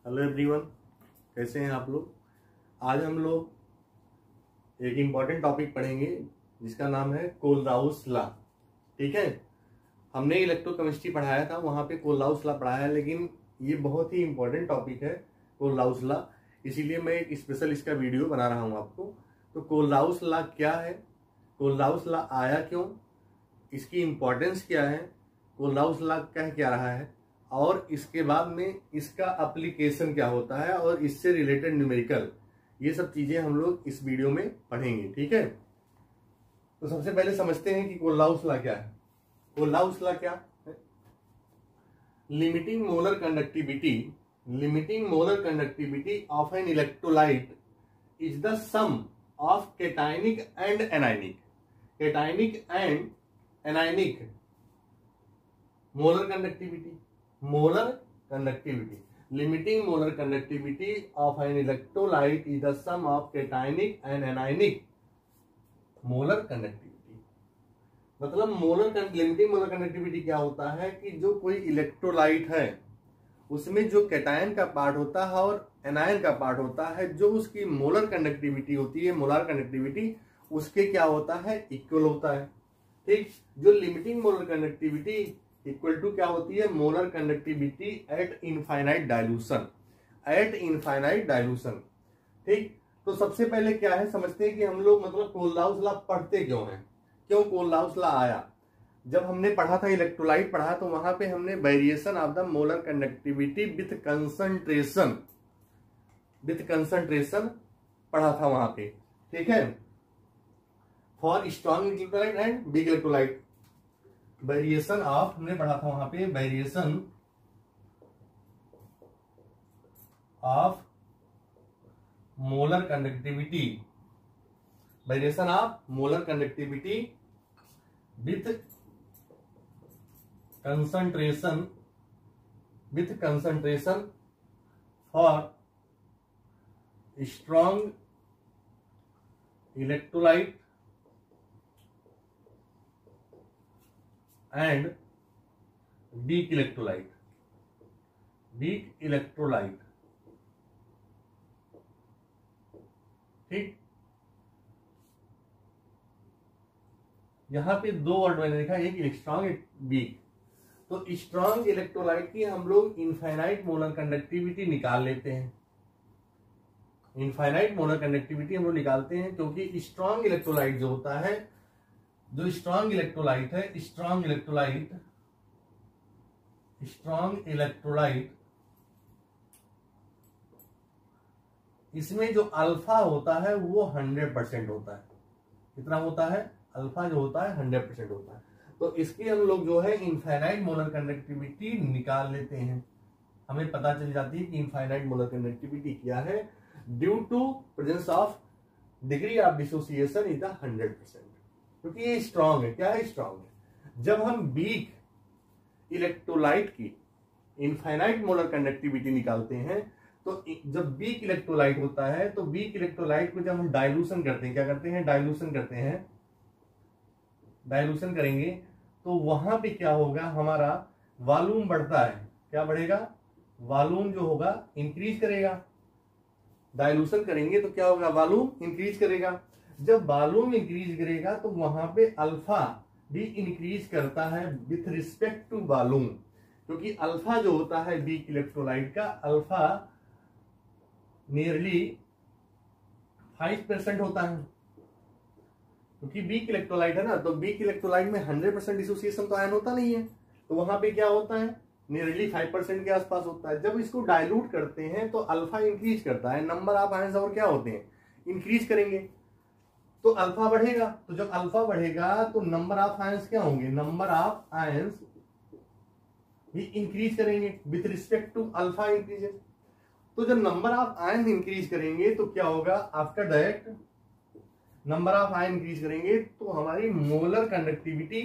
Hello everyone, कैसे हैं आप लोग। आज हम लोग एक इम्पॉर्टेंट टॉपिक पढ़ेंगे जिसका नाम है कोलराउस लॉ। ठीक है, हमने इलेक्ट्रोकेमिस्ट्री पढ़ाया था, वहां पे कोलराउस लॉ पढ़ाया है, लेकिन ये बहुत ही इम्पोर्टेंट टॉपिक है कोलराउस लॉ, इसीलिए मैं एक स्पेशल इसका वीडियो बना रहा हूँ आपको। तो कोलराउस लॉ क्या है, कोलराउस लॉ आया क्यों, इसकी इम्पोर्टेंस क्या है, कोलराउस लॉ कह क्या रहा है, और इसके बाद में इसका एप्लीकेशन क्या होता है और इससे रिलेटेड न्यूमेरिकल, ये सब चीजें हम लोग इस वीडियो में पढ़ेंगे। ठीक है, तो सबसे पहले समझते हैं कि कोलराउस लॉ क्या है। कोलराउस लॉ क्या है? Limiting molar conductivity of an electrolyte is the sum of cationic and anionic molar conductivity. Limiting molar conductivity of an electrolyte is the sum of cationic and anionic molar conductivity. मतलब limiting molar conductivity क्या होता है कि जो कोई electrolyte है उसमें जो कैटायन का पार्ट होता है और एनायन का पार्ट होता है, जो उसकी मोलर कंडक्टिविटी होती है, मोलर कंडक्टिविटी उसके क्या होता है, इक्वल होता है। ठीक, जो limiting molar conductivity equal to क्या होती है, molar conductivity at infinite dilution. ठीक, तो सबसे पहले क्या है समझते हैं कि हम लोग मतलब कोलराउस लॉ पढ़ते क्यों हैं, क्यों कोलराउस लॉ आया। जब हमने पढ़ा था इलेक्ट्रोलाइट पढ़ा, तो वहां पे हमने variation of the molar conductivity with concentration पढ़ा था वहां पे। ठीक है, for strong electrolyte and weak electrolyte, variation of हमने पढ़ा था वहां पे, variation of molar conductivity with concentration for strong electrolyte and week electrolyte. ठीक, यहां पे दो वर्ड मैंने लिखा, एक स्ट्रॉन्ग एक वीक। तो स्ट्रॉन्ग इलेक्ट्रोलाइट की हम लोग इनफाइनाइट मोलर कंडक्टिविटी निकाल लेते हैं, इनफाइनाइट मोलर कंडक्टिविटी हम लोग निकालते हैं, क्योंकि स्ट्रॉन्ग इलेक्ट्रोलाइट जो होता है, जो स्ट्रॉन्ग इलेक्ट्रोलाइट है, स्ट्रॉन्ग इलेक्ट्रोलाइट इसमें जो अल्फा होता है वो 100% होता है। कितना होता है, अल्फा जो होता है 100% होता है। तो इसकी हम लोग जो है इनफाइनाइट मोलर कंडक्टिविटी निकाल लेते हैं, हमें पता चल जाती है कि इनफाइनाइट मोलर कंडक्टिविटी क्या है, due to presence of degree of dissociation is the 100%, क्योंकि ये स्ट्रांग है। क्या है, स्ट्रांग है। जब हम वीक इलेक्ट्रोलाइट की इनफाइनाइट मोलर कंडक्टिविटी निकालते हैं, तो जब वीक इलेक्ट्रोलाइट होता है, तो वीक इलेक्ट्रोलाइट को जब हम डाइल्यूशन करते हैं, क्या करते हैं, डाइल्यूशन करेंगे, तो वहां पे क्या होगा, हमारा वॉल्यूम बढ़ता है। क्या बढ़ेगा, वॉल्यूम जो होगा इंक्रीज करेगा। डाइल्यूशन करेंगे तो क्या होगा, वॉल्यूम इंक्रीज करेगा। जब वॉल्यूम इंक्रीज करेगा तो वहां पे अल्फा भी इंक्रीज करता है विथ रिस्पेक्ट टू वॉल्यूम, क्योंकि अल्फा जो होता है वीक इलेक्ट्रोलाइट का, अल्फा नियरली 5% होता है, क्योंकि वीक इलेक्ट्रोलाइट है ना। तो वीक इलेक्ट्रोलाइट में 100% डिसोसिएशन तो आयन होता नहीं है, तो वहां पे क्या होता है, नियरली 5% के आसपास होता है। जब इसको डाइल्यूट करते हैं तो अल्फा इंक्रीज करता है, नंबर ऑफ आयंस और क्या होते हैं, इंक्रीज करेंगे, तो अल्फा बढ़ेगा। तो जब अल्फा बढ़ेगा तो नंबर ऑफ आयंस क्या होंगे, नंबर ऑफ आयंस भी इंक्रीज करेंगे with respect to alpha increases. तो जब नंबर ऑफ आयन इंक्रीज करेंगे तो क्या होगा, after that number of ion increase करेंगे तो हमारी मोलर कंडक्टिविटी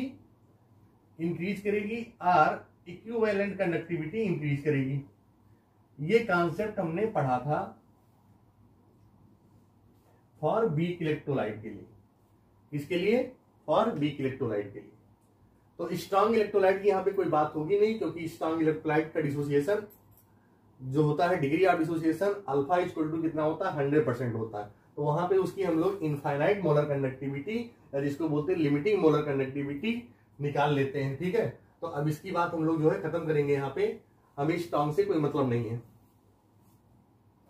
इंक्रीज करेगी और इक्विवेलेंट कंडक्टिविटी इंक्रीज करेगी। ये कॉन्सेप्ट हमने पढ़ा था फॉर वीक इलेक्ट्रोलाइट के लिए। किसके लिए, फॉर वीक इलेक्ट्रोलाइट के लिए। तो स्ट्रॉन्ग इलेक्ट्रोलाइट की यहां पे कोई बात होगी नहीं, क्योंकि स्ट्रॉन्ग इलेक्ट्रोलाइट का डिसोसिएशन जो होता है degree of dissociation alpha equal to कितना होता है 100% होता है। तो वहां पे उसकी हम लोग इनफाइनाइट मोलर कंडक्टिविटी या जिसको बोलते हैं लिमिटिंग मोलर कंडक्टिविटी निकाल लेते हैं। ठीक है, तो अब इसकी बात हम लोग जो है खत्म करेंगे। यहाँ पे हमें इस टर्म से कोई मतलब नहीं है।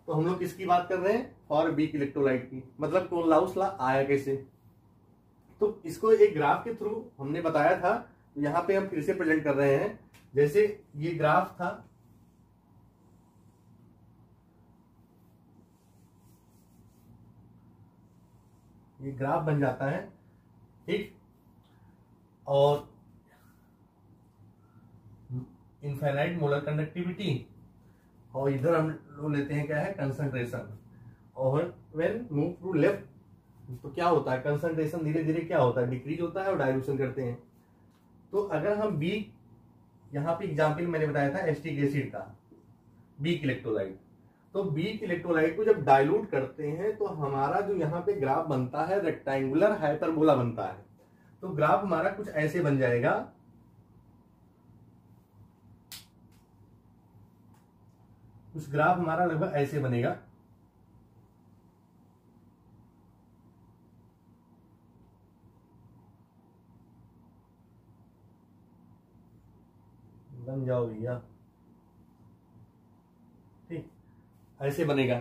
तो हम लोग किसकी बात कर रहे हैं, फॉर वीक इलेक्ट्रोलाइट की। मतलब कोलराउस लॉ आया कैसे, तो इसको एक ग्राफ के थ्रू हमने बताया था। यहाँ पे हम फिर से प्रेजेंट कर रहे हैं। जैसे ये ग्राफ था, ये ग्राफ बन जाता है, ठीक, और इनफाइनाइट मोलर कंडक्टिविटी, और इधर हम लोग लेते हैं क्या है कंसंट्रेशन। और व्हेन मूव टू लेफ्ट तो क्या होता है, कंसंट्रेशन धीरे धीरे क्या होता है, डिक्रीज होता है और डाइल्यूशन करते हैं। तो अगर हम बी, यहाँ पे एग्जाम्पल मैंने बताया था एसिटिक एसिड का, बीक इलेक्ट्रोलाइट। तो बीक इलेक्ट्रोलाइट को जब डाइल्यूट करते हैं तो हमारा जो यहाँ पे ग्राफ बनता है रेक्टेंगुलर हाइपरबोला बनता है। तो ग्राफ हमारा कुछ ऐसे बन जाएगा, कुछ ग्राफ हमारा लगभग ऐसे बनेगा। बन जाओ भैया, ठीक, ऐसे बनेगा।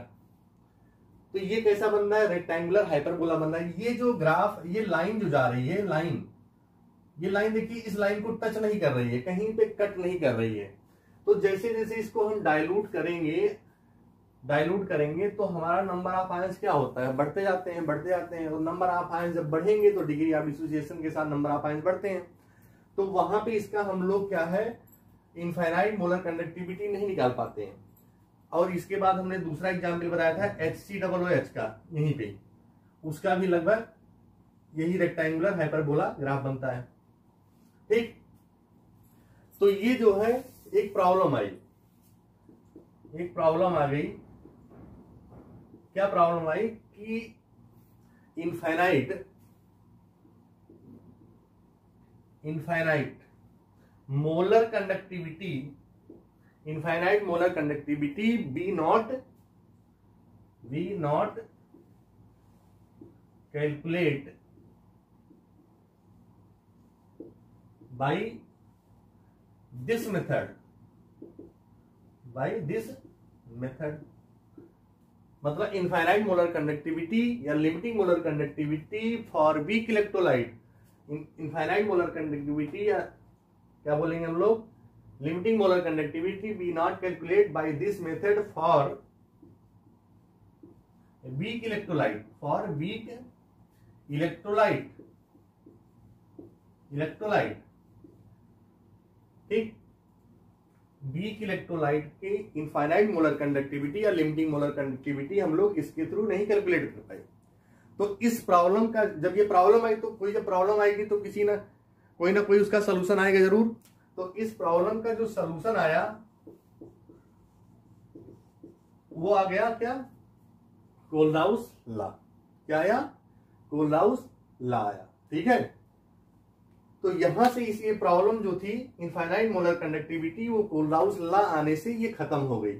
तो ये कैसा बन रहा है, रेक्टेंगुलर हाइपरबोला बन रहा है। ये जो ग्राफ, ये लाइन जो जा रही है, लाइन, ये लाइन देखिए इस लाइन को टच नहीं कर रही है, कहीं पे कट नहीं कर रही है। तो जैसे जैसे इसको हम डाइल्यूट करेंगे तो हमारा नंबर ऑफ आयंस क्या होता है, बढ़ते जाते हैं बढ़ते जाते हैं। और नंबर ऑफ आयंस जब बढ़ेंगे तो डिग्री ऑफ डिसोसिएशन के साथ नंबर ऑफ आयंस बढ़ते हैं। तो वहां पे इसका हम लोग क्या है, इनफाइनाइट मोलर कंडक्टिविटी नहीं निकाल पाते हैं। और इसके बाद हमने दूसरा एग्जाम्पल बताया था HCOOH का, यहीं पे उसका भी लगभग यही रेक्टेंगुलर हाइपरबोला ग्राफ बनता है, ठीक। तो ये जो है एक प्रॉब्लम आई, एक प्रॉब्लम आ गई। क्या प्रॉब्लम आई कि infinite molar conductivity, infinite molar conductivity be not calculate by this method, मतलब इनफाइनाइट मोलर कंडक्टिविटी या limiting molar conductivity for weak electrolyte, infinite molar conductivity या क्या बोलेंगे हम लोग, limiting molar conductivity be not calculate by this method for weak electrolyte, ठीक। Weak electrolyte की infinite molar conductivity या लिमिटिंग मोलर कंडक्टिविटी हम लोग इसके थ्रू नहीं कैलकुलेट कर पाए। तो इस प्रॉब्लम का जब ये प्रॉब्लम आई, तो कोई जब प्रॉब्लम आएगी तो किसी ना कोई उसका सलूशन आएगा जरूर। तो इस प्रॉब्लम का जो सलूशन आया वो आ गया क्या, कोलराउस लॉ। क्या आया, कोलराउस लॉ आया, ठीक है। तो यहां से इस ये प्रॉब्लम जो थी इनफाइनाइट मोलर कंडक्टिविटी, वो कोलराउस लॉ आने से ये खत्म हो गई।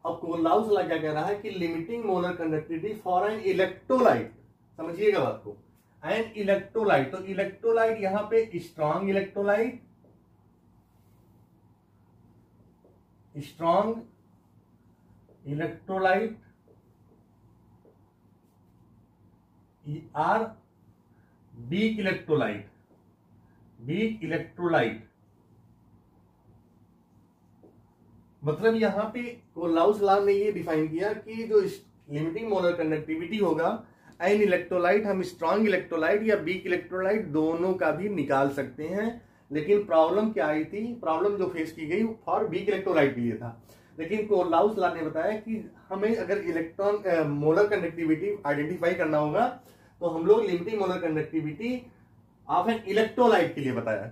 अब कोलराउस लॉ क्या कह रहा है कि limiting molar conductivity for an electrolyte, समझिएगा बात को, एन इलेक्ट्रोलाइट। तो इलेक्ट्रोलाइट यहां पे strong electrolyte, or weak electrolyte, मतलब यहां पे कोलराउस लॉ ने ये डिफाइन किया कि जो लिमिटिंग मोलर कंडक्टिविटी होगा एन इलेक्ट्रोलाइट, हम स्ट्रॉन्ग इलेक्ट्रोलाइट या वीक इलेक्ट्रोलाइट दोनों का भी निकाल सकते हैं। लेकिन प्रॉब्लम क्या आई थी, प्रॉब्लम जो फेस की गई फॉर वीक इलेक्ट्रोलाइट के लिए था। लेकिन कोलराउस लॉ ने बताया कि हमें अगर इलेक्ट्रॉन मोलर कंडक्टिविटी आइडेंटिफाई करना होगा तो हम लोग limiting molar conductivity of an electrolyte के लिए बताया।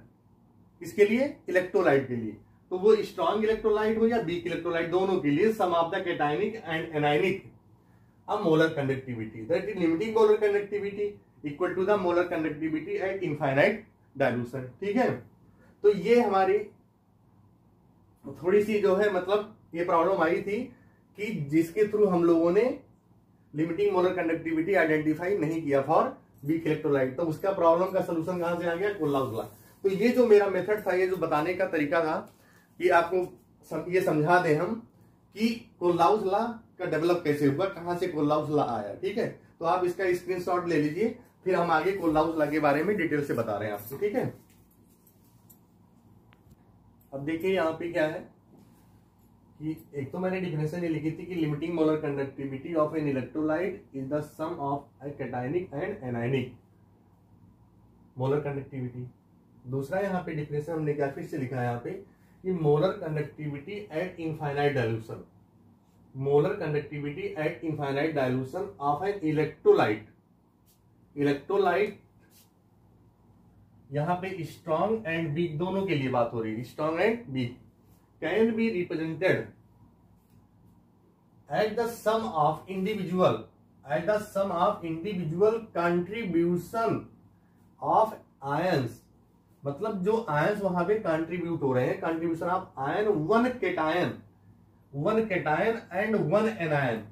किसके लिए, इलेक्ट्रोलाइट के लिए। तो वो स्ट्रॉन्ग इलेक्ट्रोलाइट हो या वीक इलेक्ट्रोलाइट, दोनों के लिए sum of the cationic and anionic अब molar conductivity, that is limiting molar conductivity equal to the molar conductivity at infinite dilution, ठीक है। तो ये हमारी थोड़ी सी जो है मतलब ये प्रॉब्लम आई थी कि जिसके थ्रू हम लोगों ने लिमिटिंग मोलर कंडक्टिविटी आइडेंटिफाई नहीं किया फॉर वीक इलेक्ट्रोलाइट, तो उसका प्रॉब्लम का सोल्यूशन कहां से आ गया, कोल्हाउस लॉ। तो ये जो मेरा मेथड था, ये जो बताने का तरीका था कि आपको ये समझा दें हम कि कोल्हाउस लॉ का डेवलप कैसे हुआ, कहां से कोल्हाउस लॉ आया। ठीक है, तो आप इसका स्क्रीनशॉट ले लीजिए, फिर हम आगे कोल्हाउस लॉ के बारे में डिटेल से बता रहे हैं आपको। ठीक है, अब देखिए यहाँ पे क्या है कि एक तो मैंने डिफिनेशन ये लिखी थी कि limiting molar conductivity of an electrolyte is the sum of a cationic and anionic molar conductivity. दूसरा यहाँ पे डिफिनेशन हमने क्या फिर से लिखा है यहाँ पे कि molar conductivity at infinite dilution, molar conductivity at infinite dilution of an electrolyte. Electrolyte यहाँ पे स्ट्रॉन्ग एंड वीक दोनों के लिए बात हो रही है, strong and weak can be represented at the sum of individual contribution of ions. मतलब जो आयंस वहां पे कंट्रीब्यूट हो रहे हैं, contribution of ion, one cation and one anion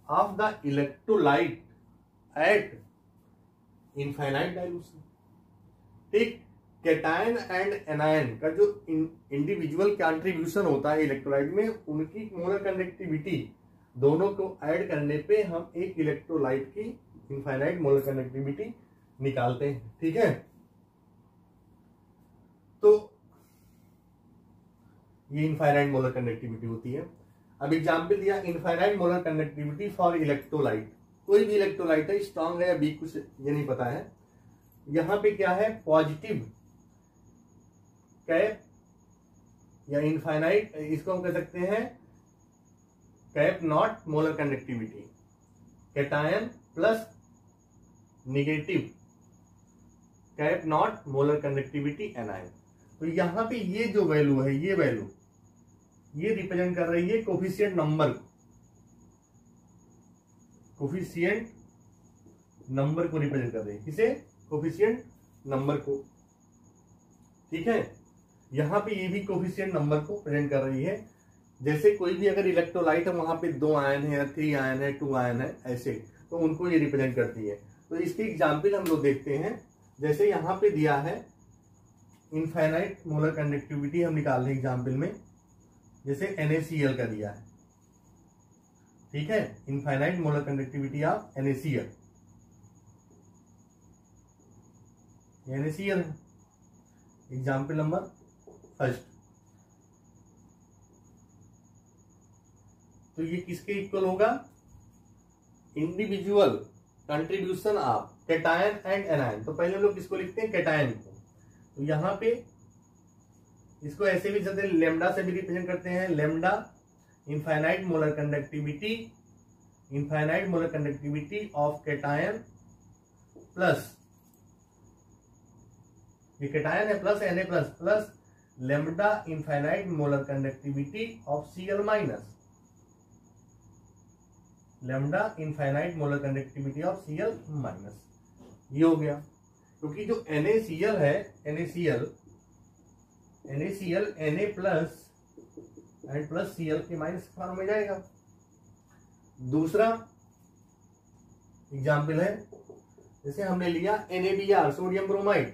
of the electrolyte at infinite dilution. ठीक, केटायन एंड एनायन का जो इंडिविजुअल कंट्रीब्यूशन होता है इलेक्ट्रोलाइट में, उनकी मोलर कंडक्टिविटी दोनों को ऐड करने पे हम एक इलेक्ट्रोलाइट की इनफाइनाइट मोलर कंडक्टिविटी निकालते हैं। ठीक है, तो ये इनफाइनाइट मोलर कंडक्टिविटी होती है। अब एग्जाम्पल दिया, infinite molar conductivity for electrolyte. कोई भी इलेक्ट्रोलाइट है, स्ट्रॉन्ग है या वीक, कुछ ये नहीं पता है। यहां पे क्या है, पॉजिटिव कैप या इनफाइनाइट, इसको हम कह सकते हैं cap not molar conductivity, cation plus negative cap not molar conductivity anion. तो यहां पे ये जो वैल्यू है, ये वैल्यू ये रिप्रेजेंट कर रही है कोफिशिएंट नंबर को, कोफिशिएंट नंबर को रिप्रेजेंट कर रही है। किसे, कोफिशिएंट नंबर को। ठीक है, यहां पे ये भी कोफिशिएंट नंबर को प्रेजेंट कर रही है। जैसे कोई भी अगर इलेक्ट्रोलाइट है, वहां पे 2 आयन है, 3 आयन है, 2 आयन है, ऐसे, तो उनको ये रिप्रेजेंट करती है। तो इसके एग्जाम्पल हम लोग देखते हैं। जैसे यहां पे दिया है इनफाइनाइट मोलर कंडक्टिविटी, हम निकाल रहे हैं एग्जाम्पल में, जैसे NaCl का दिया है। ठीक है, infinite molar conductivity of NaCl, NaCl है एग्जाम्पल नंबर फर्स्ट। तो ये किसके इक्वल होगा, individual contribution of cation and anion. तो पहले हम लोग किसको लिखते हैं, कैटायन को। तो यहां पे इसको ऐसे भी जैसे लेमडा से भी रिप्रेजेंट करते हैं, lambda infinite molar conductivity of cation plus, ये कैटायन है, plus Na plus lambda infinite molar conductivity of Cl minus, lambda infinite molar conductivity of Cl minus. ये हो गया, क्योंकि जो NaCl है, NaCl Na plus and plus Cl के minus form में जाएगा। दूसरा एग्जाम्पल है, जैसे हमने लिया NaBr सोडियम ब्रोमाइड।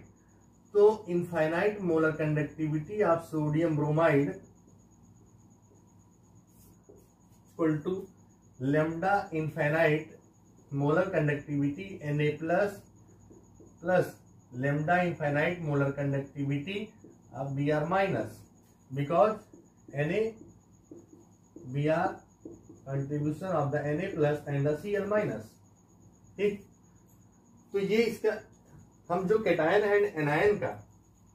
तो infinite molar conductivity of sodium bromide equal to lambda infinite molar conductivity Na plus lambda infinite molar conductivity of Br minus, because NaBr contribution of the Na plus and the Cl minus. ठीक, तो ये इसका हम जो cation and anion का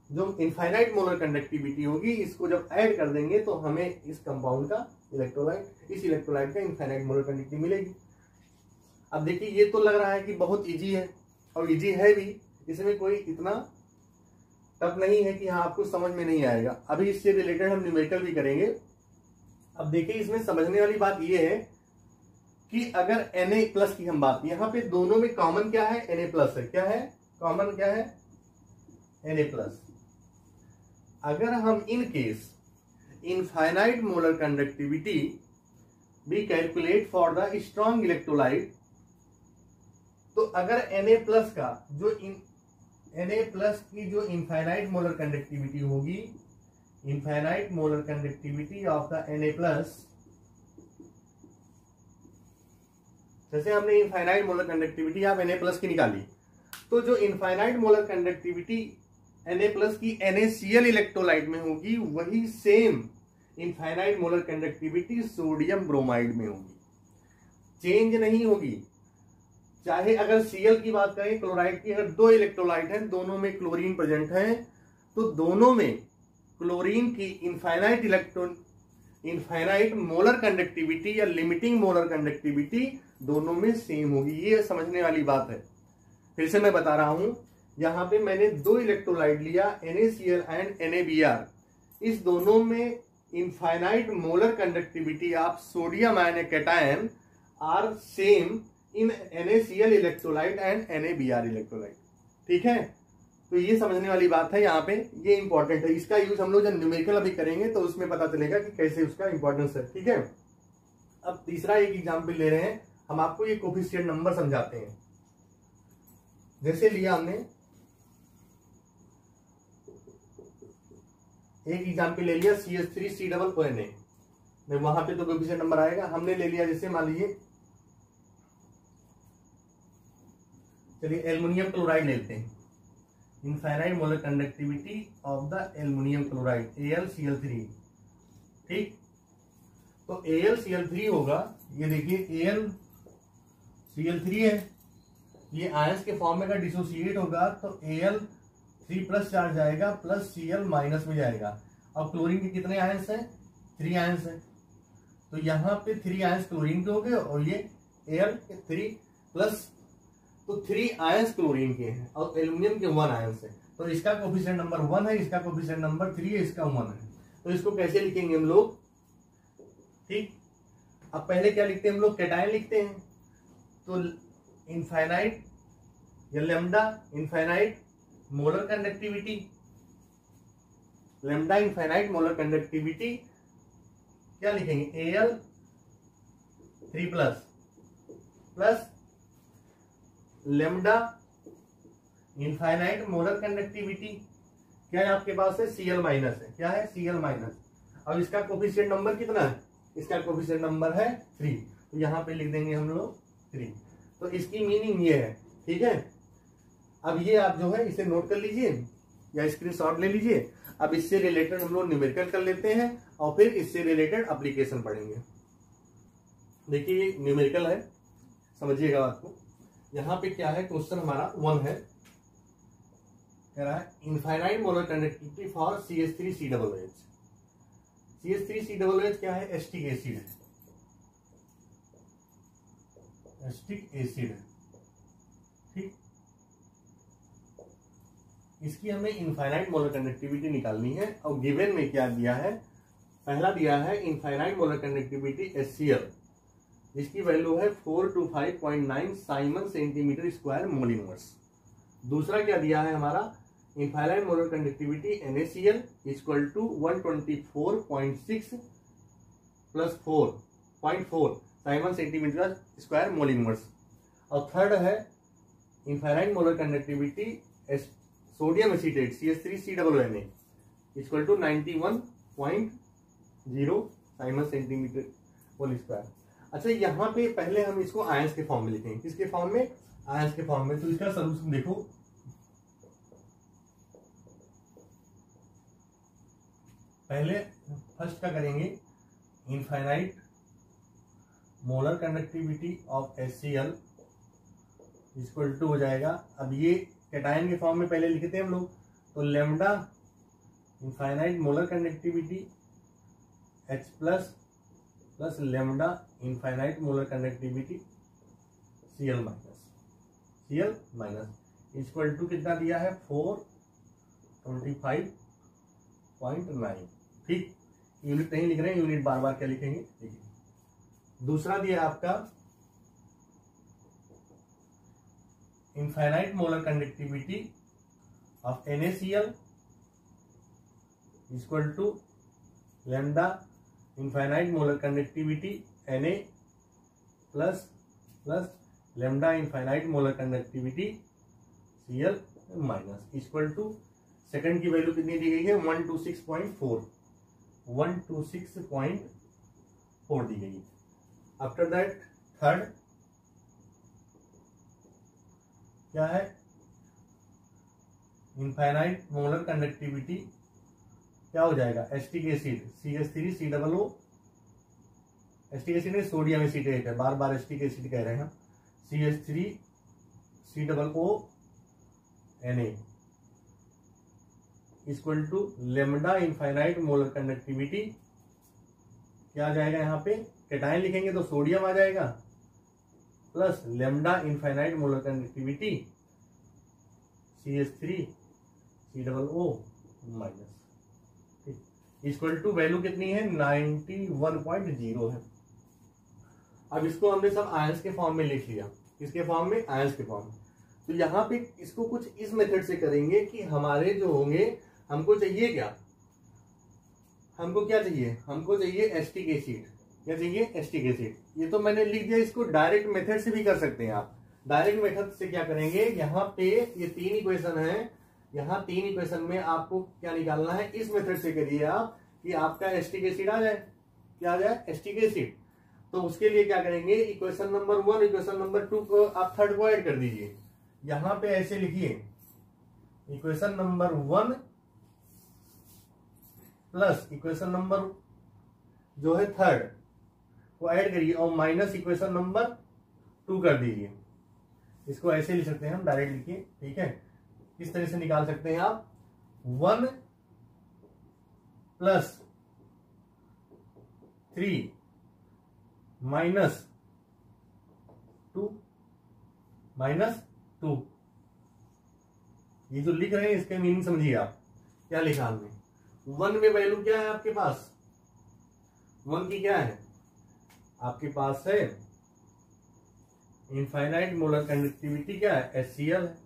जो infinite molar conductivity होगी, इसको जब ऐड कर देंगे तो हमें इस कंपाउंड का इस इलेक्ट्रोलाइट का इनफाइनाइट मोलर कंडक्टिविटी मिलेगी। अब देखिए, ये तो लग रहा है कि बहुत इजी है, और इजी है भी, इसमें कोई इतना टफ नहीं है कि हाँ आपको समझ में नहीं आएगा। अभी इससे रिलेटेड हम न्यूमेरिकल भी करेंगे। अब देखिए, इसमें समझने वाली बात ये है कि अगर Na प्लस की हम बात, यहाँ पे दोनों में कॉमन क्या है, Na प्लस है। क्या है कॉमन, क्या है Na प्लस। अगर हम in case infinite molar conductivity we calculate for the strong electrolyte, तो अगर Na+ का जो Na+ की जो इनफाइनाइट मोलर कंडक्टिविटी होगी, infinite molar conductivity of the Na+, जैसे हमने infinite molar conductivity of Na+ की निकाली, तो जो इनफाइनाइट मोलर कंडक्टिविटी Na+ की NaCl इलेक्ट्रोलाइट में होगी, वही same infinite molar conductivity sodium bromide में होगी, चेंज नहीं होगी। चाहे अगर Cl की बात करें, क्लोराइड की, अगर 2 इलेक्ट्रोलाइट हैं, दोनों में क्लोरीन प्रेजेंट है, तो दोनों में क्लोरीन की इनफाइनाइट मोलर कंडक्टिविटी या लिमिटिंग मोलर कंडक्टिविटी दोनों में सेम होगी। ये समझने वाली बात है। फिर से मैं बता रहा हूं, यहां पे मैंने 2 इलेक्ट्रोलाइट लिया, NaCl एंड NaBr। इस दोनों में infinite molar conductivity of sodium ion cation are same in NaCl electrolyte and NaBr electrolyte. ठीक है, तो ये समझने वाली बात है, यहाँ पे ये इंपॉर्टेंट है। इसका यूज हम लोग जब न्यूमेरिकल अभी करेंगे तो उसमें पता चलेगा कि कैसे उसका इंपॉर्टेंस है। ठीक है, अब तीसरा एक एग्जाम्पल ले रहे हैं, हम आपको ये कोफिशिएंट नंबर समझाते हैं। जैसे लिया हमने एक एग्जाम्पल ले लिया CH3COONA, वहां पे तो कोफिशिएंट नंबर आएगा। हमने ले लिया जैसे मान लीजिए, चलिए एल्युमिनियम क्लोराइड लेते हैं, infinite molar conductivity of the aluminium chloride AlCl3। ठीक, तो AlCl3 होगा, ये देखिए AlCl3 है, ये आयंस के फॉर्म में अगर डिसोसिएट होगा तो Al3+ चार्ज जाएगा प्लस Cl माइनस में जाएगा। अब क्लोरीन के कितने आयंस हैं? 3 आयंस हैं, तो यहाँ पे 3 आयंस क्लोरीन के हो गए और ये Al3+, तो 3 आयंस क्लोरीन के हैं और एल्युमिनियम के 1 आयंस है, तो इसका कोफिशिएंट नंबर 1 है, इसका कोफिशिएंट नंबर 3 है, इसका 1 है। तो इसको कैसे लिखेंगे हम लोग? ठीक, अब पहले क्या लिखते हैं हम लोग? कैटायन लिखते हैं, तो इनफाइनाइट या lambda infinite molar conductivity, lambda infinite molar conductivity क्या लिखेंगे? Al3+ plus lambda infinite molar conductivity क्या है आपके पास? है Cl माइनस है। क्या है? Cl minus. अब इसका कोफिशिएंट नंबर कितना है? इसका कोफिशिएंट नंबर है 3, तो यहां पे लिख देंगे हम लोग 3। तो इसकी मीनिंग ये है। ठीक है, अब ये आप जो है इसे नोट कर लीजिए या स्क्रीनशॉट ले लीजिए। अब इससे रिलेटेड हम लोग न्यूमेरिकल कर लेते हैं और फिर इससे रिलेटेड एप्लीकेशन पढ़ेंगे। देखिए ये न्यूमेरिकल है, समझिएगा बात को। यहां पे क्या है? क्वेश्चन हमारा 1 है, कह रहा है infinite molar conductivity for CH3COOH। CH3COOH क्या है? एस्टिक एसिड है, एस्टिक एसिड है। ठीक, इसकी हमें इनफाइनाइट मोलर कंडक्टिविटी निकालनी है और गिवन में क्या दिया है? पहला दिया है इनफाइनाइट मोलर कंडक्टिविटी HCl, जिसकी वैल्यू है 4 to 5.9 siemens centimetre square mole inverse. दूसरा क्या दिया है हमारा? Infinite molar conductivity NaCl equal to 124.6 plus 4.4 siemens centimetre square mole inverse. और थर्ड है infinite molar conductivity sodium acetate CH3COONA equal to 91.0 siemens centimetre mole square. अच्छा, यहाँ पे पहले हम इसको आयंस के फॉर्म में लिखेंगे। किसके फॉर्म में? आयंस के फॉर्म में। तो इसका सॉल्यूशन देखो, पहले फर्स्ट का करेंगे infinite molar conductivity of HCl equal to हो जाएगा, अब ये कैटायन के फॉर्म में पहले लिखते हैं हम लोग, तो lambda infinite molar conductivity H plus lambda infinite molar conductivity Cl minus equal to कितना दिया है? 425.9। ठीक, यूनिट नहीं लिख रहे हैं, यूनिट बार बार क्या लिखेंगे? देखिए, दूसरा दिया आपका infinite molar conductivity of NaCl equal to lambda infinite molar conductivity Na plus plus lambda infinite molar conductivity Cl minus equal to second की वैल्यू कितनी दी गई है 126.4 126.4 दी गई है। आफ्टर दैट थर्ड क्या है, इनफाइनाइट मोलर कंडक्टिविटी क्या हो जाएगा, acetic acid CH3COO, acetic acid नहीं सोडियम एसीटेट है, बार बार एस्टिक एसिड कह रहे हैं हम, CH3COO Na equal to lambda infinite molar conductivity क्या आ जाएगा, यहाँ पे कैटायन लिखेंगे तो सोडियम आ जाएगा plus lambda infinite molar conductivity CH3COO minus, ठीक, इक्वल टू वैल्यू कितनी है 91.0 है। अब इसको हमने सब आयंस के फॉर्म में लिख लिया, किसके फॉर्म में, आयंस के फॉर्म में। तो यहाँ पे इसको कुछ इस मेथड से करेंगे कि हमारे जो होंगे, हमको चाहिए क्या, हमको क्या चाहिए, हमको चाहिए एस्टिक एसिड, क्या चाहिए, एस्टिक एसिड। ये तो मैंने लिख दिया, इसको डायरेक्ट मेथड से भी कर सकते हैं आप। डायरेक्ट मेथड से क्या करेंगे, यहाँ पे ये 3 इक्वेशन है, यहाँ 3 इक्वेशन में आपको क्या निकालना है, इस मेथड से करिए आप कि आपका एस्टिक एसिड आ जाए, क्या आ जाए, एस्टिक एसिड। तो उसके लिए क्या करेंगे, इक्वेशन नंबर 1 इक्वेशन नंबर 2 को आप थर्ड को ऐड कर दीजिए। यहां पे ऐसे लिखिए, equation number 1 plus equation number जो है थर्ड को ऐड करिए और माइनस इक्वेशन नंबर 2 कर दीजिए। इसको ऐसे लिख सकते हैं हम, डायरेक्ट लिखिए, ठीक है। किस तरह से निकाल सकते हैं आप, 1 प्लस 3 माइनस 2 ये जो लिख रहे हैं इसके मीनिंग समझिए आप, क्या लिखा हमने। 1 में वैल्यू क्या है आपके पास, 1 की क्या है आपके पास है इनफाइनाइट मोलर कंडक्टिविटी क्या है, HCl है।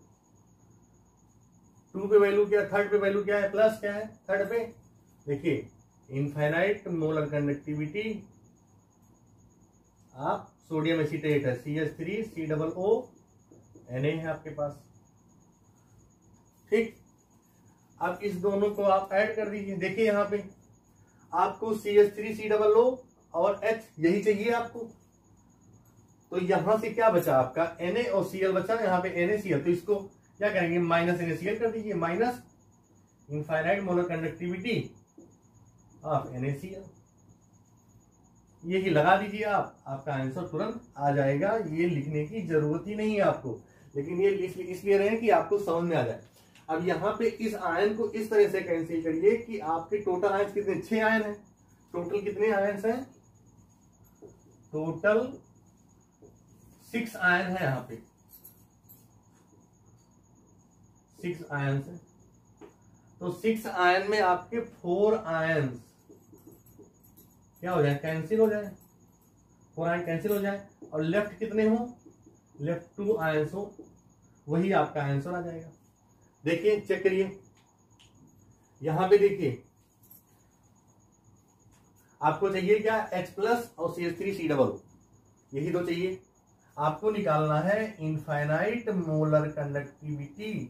2 पे वैल्यू क्या, थर्ड पे वैल्यू क्या है, प्लस क्या है थर्ड पे, देखिए इनफाइनाइट मोलर कंडक्टिविटी आप सोडियम एसीटेट है, CH3COO Na है आपके पास, ठीक। अब इस दोनों को आप ऐड कर दीजिए। देखिए यहाँ पे आपको CH3COO और H यही चाहिए आपको, तो यहां से क्या बचा आपका Na और Cl बचा, यहाँ पे NaCl, तो इसको क्या करेंगे, माइनस NaCl कर दीजिए, minus infinite molar conductivity of NaCl, यही लगा दीजिए आप, आपका आंसर तुरंत आ जाएगा। ये लिखने की जरूरत ही नहीं है आपको, लेकिन ये इसलिए रहे कि आपको समझ में आ जाए। अब यहाँ पे इस आयन को इस तरह से कैंसिल करिए कि आपके टोटल आयन कितने, 6 आयन है, टोटल कितने आयन हैं, टोटल 6 आयन है, यहाँ पे 6 आयन है। तो 6 आयन में आपके 4 आयन क्या हो जाए, कैंसिल हो जाए, 4 आयन कैंसिल हो जाए, और लेफ्ट कितने हो, लेफ्ट 2 आयंस हो, वही आपका आंसर आ जाएगा। देखिए चेक करिए, यहां पे देखिए आपको चाहिए क्या, H प्लस और CH3COO, यही तो चाहिए आपको। निकालना है infinite molar conductivity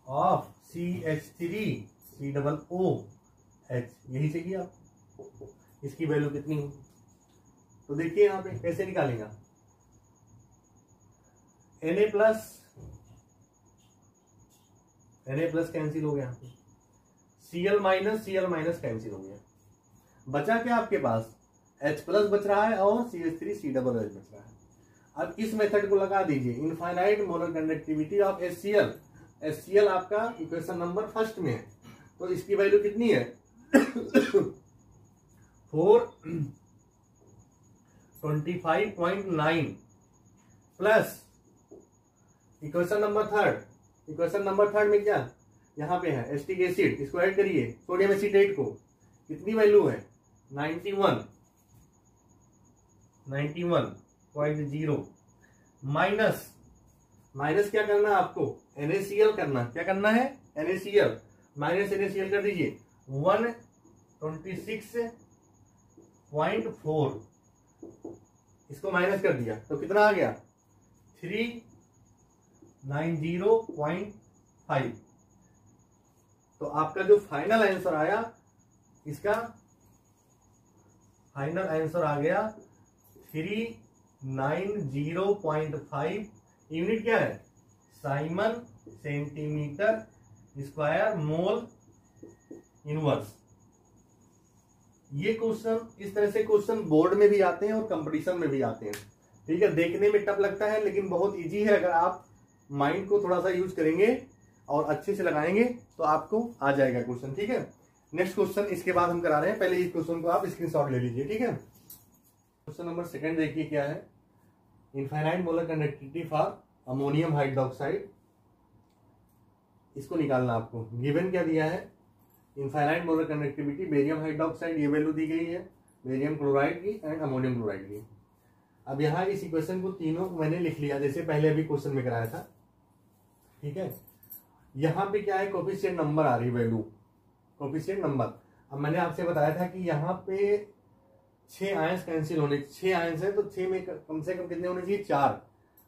of CH3COOH, यही चाहिए आपको। इसकी वैल्यू कितनी हो, तो देखिए यहां पे कैसे निकालेगा, Na प्लस कैंसिल हो गया, यहाँ पे Cl माइनस कैंसिल हो गया, बचा क्या आपके पास, H प्लस बच रहा है और CH3COOH बच रहा है। अब इस मेथड को लगा दीजिए, infinite molar conductivity of HCl आपका इक्वेशन नंबर फर्स्ट में है, तो इसकी वैल्यू कितनी है 425.9 प्लस इक्वेशन नंबर थर्ड में क्या, यहां पे है एस्टिक एसिड, इसको ऐड करिए, सोडियम एसीटेट को, कितनी वैल्यू है 91.0 माइनस क्या करना है आपको, NaCl करना, क्या करना है NaCl, माइनस NaCl कर दीजिए, 1 26.4, इसको माइनस कर दिया तो कितना आ गया 390.5। तो आपका जो फाइनल आंसर आया, इसका फाइनल आंसर आ गया 390.5। यूनिट क्या है, Simon centimetre square mole inverse. ये क्वेश्चन, इस तरह से क्वेश्चन बोर्ड में भी आते हैं और कंपटीशन में भी आते हैं। ठीक है, देखने में टफ लगता है लेकिन बहुत इजी है। अगर आप माइंड को थोड़ा सा यूज करेंगे और अच्छे से लगाएंगे तो आपको आ जाएगा क्वेश्चन। ठीक है, नेक्स्ट क्वेश्चन इसके बाद हम करा रहे हैं। पहले इस क्वेश्चन को आप स्क्रीनशॉट ले लीजिए। ठीक है, क्वेश्चन नंबर 2 देखिए क्या है। Infinite molar conductivity for ammonium hydroxide, इसको निकालना आपको। गिवन क्या दिया है, infinite molar conductivity barium hydroxide, ये वैल्यू दी गई है, बेरियम क्लोराइड की एंड अमोनियम क्लोराइड की। अब यहाँ इस इक्वेशन को तीनों मैंने लिख लिया जैसे पहले अभी क्वेश्चन में कराया था। ठीक है, यहाँ पे क्या है, कोफिशिएंट नंबर आ रही वैल्यू, कोफिशिएंट नंबर। अब मैंने आपसे बताया था कि यहाँ पे 6 आयंस कैंसिल होने, 6 आयंस है तो 6 में कम से कम कितने होने चाहिए, 4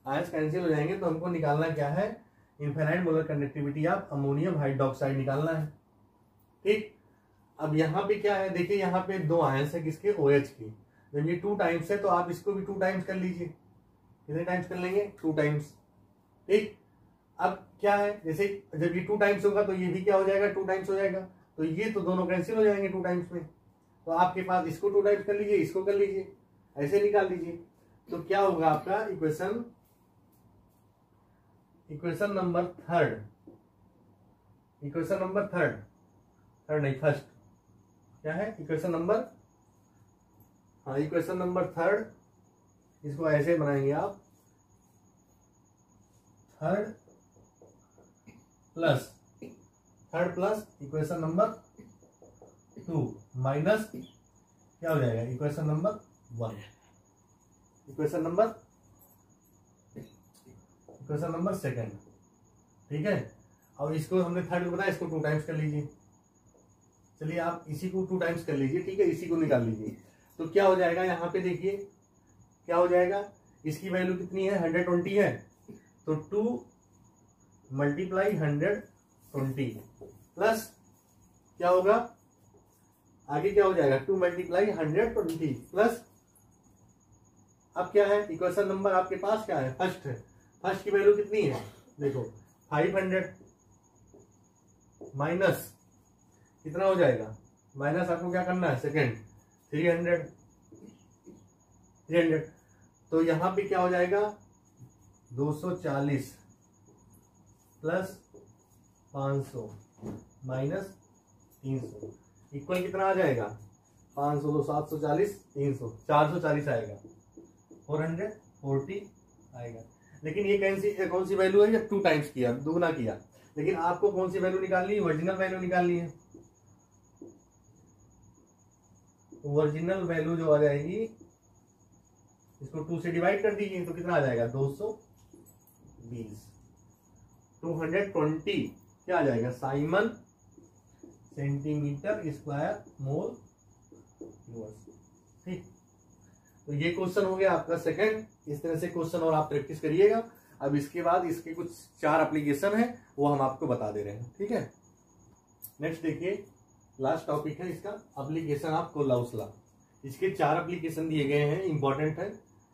आयंस कैंसिल हो जाएंगे। तो हमको निकालना क्या है, infinite molar conductivity of ammonium hydroxide निकालना है। ठीक, अब यहाँ पे क्या है, देखिए यहाँ पे 2 आयंस है किसके, OH की। जब ये 2 टाइम्स है तो आप इसको भी 2 टाइम्स कर लीजिए। कितने टाइम्स कर लेंगे, 2 टाइम्स। ठीक, अब क्या है, जैसे जब ये 2 टाइम्स होगा तो ये भी क्या हो जाएगा, 2 टाइम्स हो जाएगा। तो ये तो दोनों कैंसिल हो जाएंगे 2 टाइम्स में। तो आपके पास इसको 2 टाइम्स कर लीजिए, इसको कर लीजिए, ऐसे निकाल लीजिए। तो क्या होगा आपका इक्वेशन नंबर 3, इक्वेशन नंबर 3 नहीं फर्स्ट क्या है, इक्वेशन नंबर, हाँ इक्वेशन नंबर 3, इसको ऐसे बनाएंगे आप, 3 प्लस इक्वेशन नंबर 2 माइनस क्या हो जाएगा, इक्वेशन नंबर 1, इक्वेशन नंबर 2। ठीक है, और इसको हमने 3 को बताया, इसको 2 टाइम्स कर लीजिए। चलिए आप इसी को 2 टाइम्स कर लीजिए। ठीक है, इसी को निकाल लीजिए। तो क्या हो जाएगा, यहाँ पे देखिए क्या हो जाएगा, इसकी वैल्यू कितनी है, 120 है। तो 2 मल्टीप्लाई 120 प्लस क्या होगा, आगे क्या हो जाएगा, 2 मल्टीप्लाई 120 प्लस, अब क्या है, इक्वेशन नंबर आपके पास क्या है, फर्स्ट है। फर्स्ट की वैल्यू कितनी है, देखो 500 माइनस कितना हो जाएगा, माइनस आपको क्या करना है, सेकेंड 300। तो यहां पे क्या हो जाएगा, 240 प्लस 500 माइनस 300 इक्वल कितना आ जाएगा, 500 तो 740, 300 440 आएगा, 440 आएगा। लेकिन ये कौन सी वैल्यू है, जब 2 टाइम्स किया, दुगना किया। लेकिन आपको कौन सी वैल्यू निकालनी है, ओरिजिनल वैल्यू निकालनी है। ओरिजिनल वैल्यू जो आ जाएगी, इसको 2 से डिवाइड कर दीजिए तो कितना आ जाएगा, 220। 220 क्या आ जाएगा, Simon centimetre square mole inverse. ठीक, तो ये क्वेश्चन हो गया आपका सेकंड। इस तरह से क्वेश्चन और आप प्रैक्टिस करिएगा। अब इसके बाद इसके कुछ 4 एप्लीकेशन है, वो हम आपको बता दे रहे हैं। ठीक है, नेक्स्ट देखिए, लास्ट टॉपिक है इसका, एप्लीकेशन ऑफ कोल्हाउस लॉ। इसके 4 एप्लीकेशन दिए गए हैं, इंपॉर्टेंट है।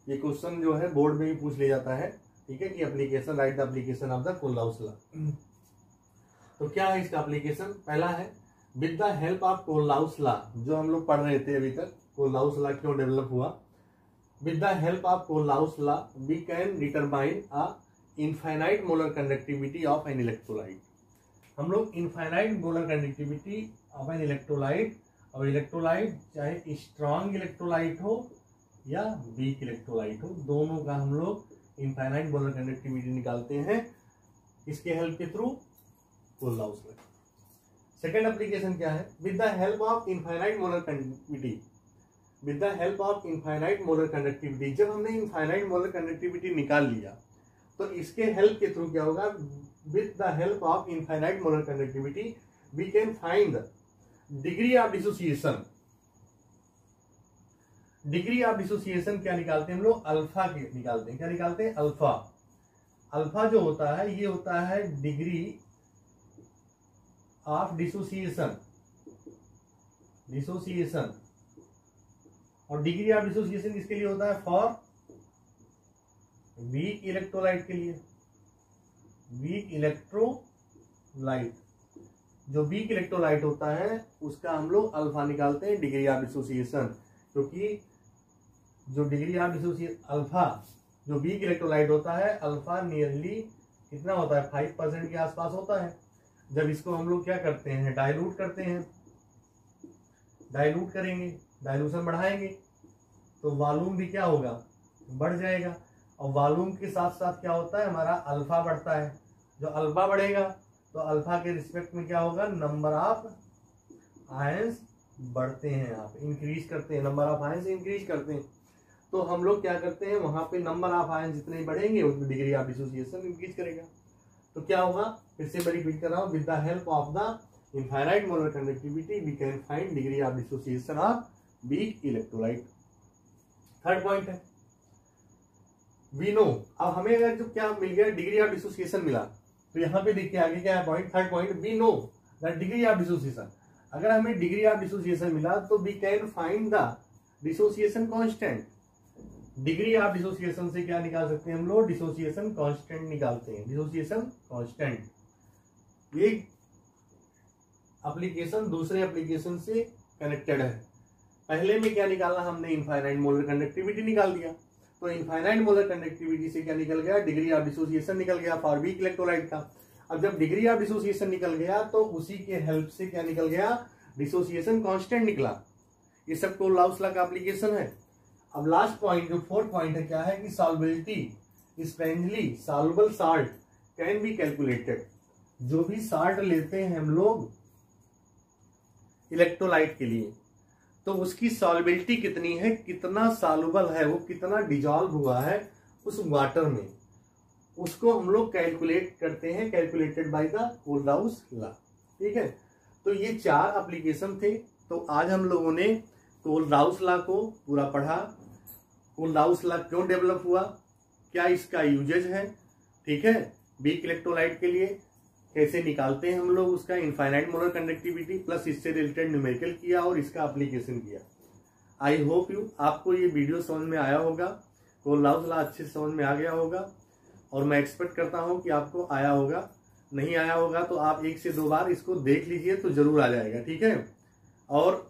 ये क्वेश्चन जो है बोर्ड में भी पूछ लिया जाता है। ठीक है, कि application, right the application of the Kohlrausch law. तो क्या है इसका एप्लीकेशन, पहला है with the help of Kohlrausch law, जो हम लोग पढ़ रहे थे अभी तक, कोल्हाउस लॉ क्यों डेवलप हुआ। With the help of Kohlrausch law we can determine a infinite molar conductivity of an electrolyte. हम लोग infinite molar conductivity of an electrolyte, और इलेक्ट्रोलाइट चाहे स्ट्रॉन्ग इलेक्ट्रोलाइट हो या वीक इलेक्ट्रोलाइट हो, दोनों का हम लोग इनफाइनाइट मोलर कंडक्टिविटी निकालते हैं इसके हेल्प के थ्रू, कोल्हाउस लॉ। सेकेंड एप्लीकेशन क्या है, with the help of infinite molar conductivity, with the help of infinite molar conductivity. जब हमने इनफाइनाइट मोलर कंडक्टिविटी निकाल लिया तो इसके हेल्प के थ्रू क्या होगा, with the help of infinite molar conductivity we can find degree of dissociation, degree of dissociation क्या निकालते हैं हम लोग, अल्फा के निकालते हैं। क्या निकालते हैं, अल्फा। अल्फा जो होता है ये होता है डिग्री ऑफ डिसोसिएशन, डिसोसिएशन। और डिग्री ऑफ डिसोसिएशन किसके लिए होता है, फॉर वीक इलेक्ट्रोलाइट के लिए, वीक इलेक्ट्रोलाइट। जो वीक इलेक्ट्रोलाइट होता है उसका हम लोग अल्फा निकालते हैं, डिग्री ऑफ डिसोसिएशन। क्योंकि जो डिग्री ऑफ डिसोसिएशन अल्फा, जो वीक इलेक्ट्रोलाइट होता है अल्फा नियरली कितना होता है, 5% के आसपास होता है। जब इसको हम लोग क्या करते हैं, डाइल्यूट करते हैं, डाइल्यूट करेंगे, डाइल्यूशन बढ़ाएंगे तो वॉल्यूम भी क्या होगा, बढ़ जाएगा। और वॉल्यूम के साथ साथ क्या होता है, हमारा अल्फा बढ़ता है। जो अल्फा बढ़ेगा तो अल्फा के रिस्पेक्ट में क्या होगा, नंबर ऑफ आयंस बढ़ते हैं, आप इंक्रीज करते हैं, नंबर ऑफ आयंस इंक्रीज करते हैं। तो हम लोग क्या करते हैं, वहां पे नंबर ऑफ आयंस जितने बढ़ेंगे उतनी डिग्री ऑफ डिसोसिएशन इंक्रीज करेगा। तो क्या होगा, फिर से मैं रिपीट कर रहा हूं, with the help of the infinite molar conductivity we can find degree of dissociation of weak electrolyte. Third point है वी नो। अब हमें अगर जो क्या मिल गया, डिग्री ऑफ डिसोसिएशन मिला, तो यहाँ पे देखिए आगे क्या है point, third point, we know the degree of dissociation. अगर हमें डिग्री ऑफ डिसोसिएशन मिला तो we can find the dissociation constant. Degree of dissociation से क्या निकाल सकते हैं हम लोग, डिसोसिएशन कांस्टेंट निकालते हैं, डिसोसिएशन कांस्टेंट। ये एप्लीकेशन दूसरे एप्लीकेशन से कनेक्टेड है। पहले में क्या निकाला हमने, इनफाइनाइट मोलर कंडक्टिविटी निकाल दिया। तो इनफाइनाइट मोलर कंडक्टिविटी से क्या निकल गया, डिग्री ऑफ डिसोसिएशन निकल गया फॉर वीक इलेक्ट्रोलाइट का। अब जब डिग्री ऑफ डिसोसिएशन निकल गया तो उसी के हेल्प से क्या निकल गया, डिसोसिएशन कांस्टेंट निकला। ये सब कोलराउस लॉ का एप्लीकेशन है। अब लास्ट पॉइंट जो फोर्थ पॉइंट है क्या है कि solubility strangely soluble salt can be calculated. जो भी साल्ट लेते हैं हम लोग इलेक्ट्रोलाइट के लिए तो उसकी सॉल्युबिलिटी कितनी है, कितना सॉल्युबल है, वो कितना डिजॉल्व हुआ है उस वाटर में, उसको हम लोग कैलकुलेट करते हैं, calculated by the Kohlrausch law. ठीक है, तो ये 4 एप्लीकेशन थे। तो आज हम लोगों ने कोलराउस लॉ को पूरा पढ़ा, कोलराउस लॉ क्यों डेवलप हुआ, क्या इसका यूजेज है, ठीक है, वीक इलेक्ट्रोलाइट के लिए कैसे निकालते हैं हम लोग उसका इनफाइनाइट मोलर कंडक्टिविटी, प्लस इससे रिलेटेड न्यूमेरिकल किया और इसका एप्लीकेशन किया। आई होप यू आपको ये वीडियो समझ में आया होगा, कोलराउस लॉ अच्छे से समझ में आ गया होगा, और मैं एक्सपेक्ट करता हूं कि आपको आया होगा। नहीं आया होगा तो आप 1 से 2 बार इसको देख लीजिए तो जरूर आ जाएगा। ठीक है, और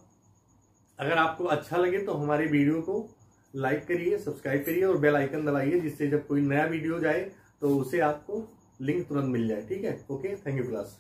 अगर आपको अच्छा लगे तो हमारे वीडियो को लाइक करिए, सब्सक्राइब करिए और बेल आइकन दबाइए, जिससे जब कोई नया वीडियो जाए तो उसे आपको लिंक तुरंत मिल जाए। ठीक है, ओके, थैंक यू क्लास।